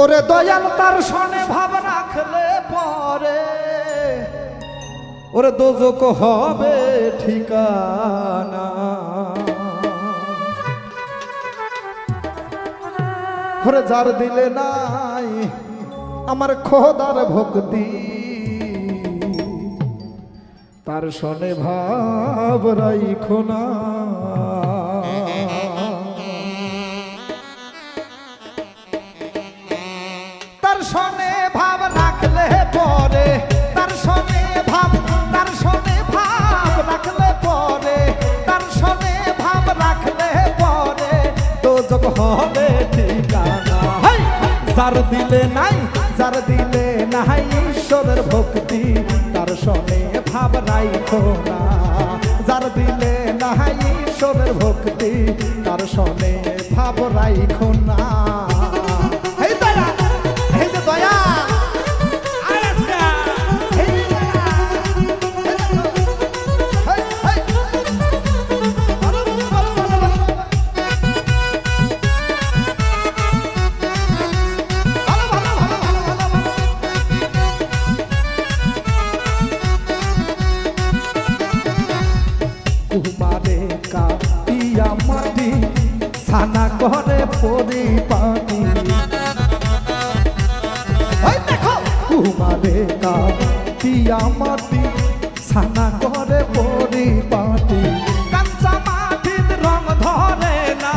ওরে দয়াল তার সনে ভাব রাখলে পরে ওরে দোজক হবে ঠিকানা। ওরে যার দিলে নাই আমার খোদার ভক্তি তার সনে ভাব রাইখো না। তার সনে ভাব রাখলে পরে তার সনে ভাব রাখলে পরে তার সনে ভাব রাখলে পরে দোজক হবে ঠিকানা। যার দিলে নাই ঈশ্বরের ভক্তি তার সনে ভাব রাইখো না। যার দিলে নাই ঈশ্বরের ভক্তি তার সনে ভাব রাইখো না। কুমারে কাটিয়া মাটি ছানা করে পরিপাটি। দেখো কুমারে কাটিয়া মাটি ছানা করে পরিপাটি। কাঁচা মাটির রং ধরে না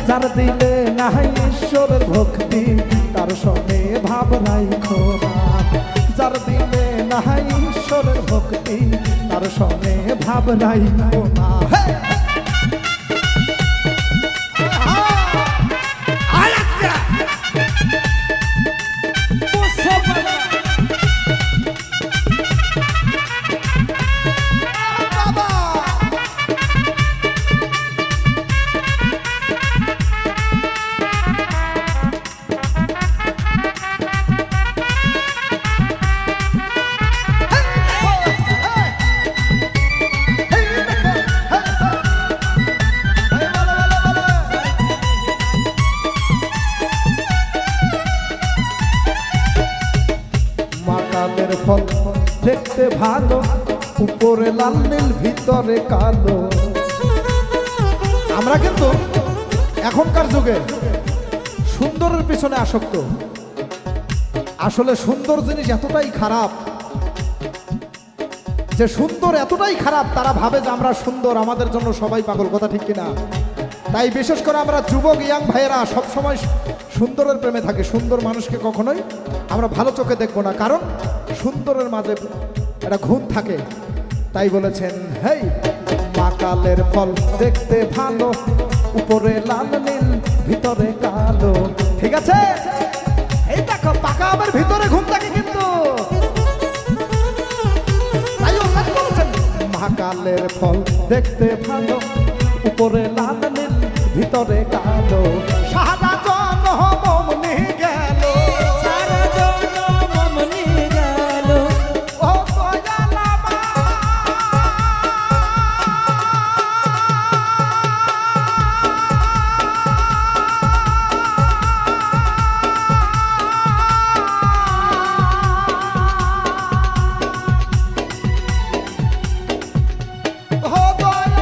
যার দিলে নাই ঈশ্বরের ভক্তি তার সনে ভাব রাইখো না। যার দিলে নাই ঈশ্বরের ভক্তি তার সনে ভাব রাইখো না। ফল দেখতে ভালো উপরে লাল নীল ভিতরে কালো। আমরা কিন্তু এখনকার যুগে সুন্দরের পিছনে আসক্ত। আসলে সুন্দর জিনিস এতটাই খারাপ যে সুন্দর এতটাই খারাপ তারা ভাবে যে আমরা সুন্দর, আমাদের জন্য সবাই পাগল। কথা ঠিক কিনা? তাই বিশেষ করে আমরা যুবক ইয়াং ভাইয়েরা সবসময় সুন্দরের প্রেমে থাকে। সুন্দর মানুষকে কখনোই আমরা ভালো চোখে দেখবো না, কারণ সুন্দরের মাঝে একটা গুণ থাকে। তাই বলেছেন হেই মাকালের ফল দেখতে ভালো উপরে লাল নীল ভিতরে কালো। ঠিক আছে, এই দেখো পাকা আমের ভিতরে ঘুম থাকে কিন্তু। তাই বলেছেন মাকালের ফল দেখতে ভালো উপরে লাল নীল ভিতরে কালো। সাদা জনম নিয়ে গেল সারা জনম নিয়ে গেল ও দয়াল আমার। ও দয়াল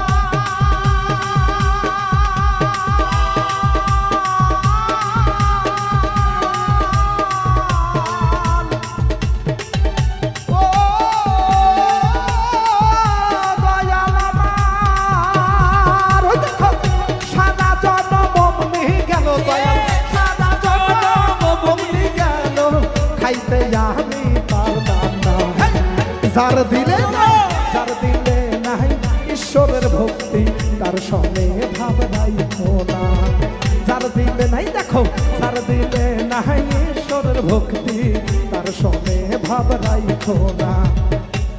যার দিলে নাই ঈশ্বরের ভক্তি তার সনে ভাব রাইখো না। যার দিলে নাই, দেখো, যার দিলে নাই ঈশ্বরের ভক্তি তার সনে ভাব রাইখো না।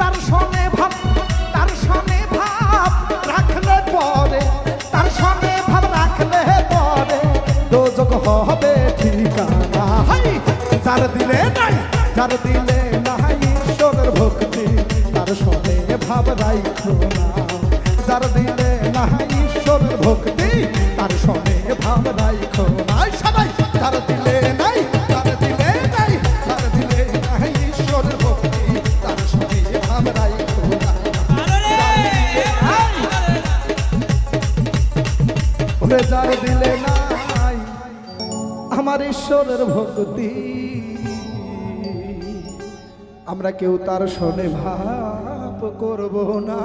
তার সনে ভাব রাখলে পরে, তার সনে ভাব রাখলে পরে দোজখ হবে ঠিকানা। যার দিলে নাই ঈশ্বরের ভক্তি তার সনে ভাব রাইখো না। যার দিলে নাই ঈশ্বরের ভক্তি তার সনে ভাব রাইখো না। সবাই যার দিলে নাই ঈশ্বরের ভক্তি তার সনে ভাব রাইখো না। ওরে যার দিলে নাই আমার ঈশ্বরের ভক্তি, আমরা কেউ তার সনে ভাব করব না।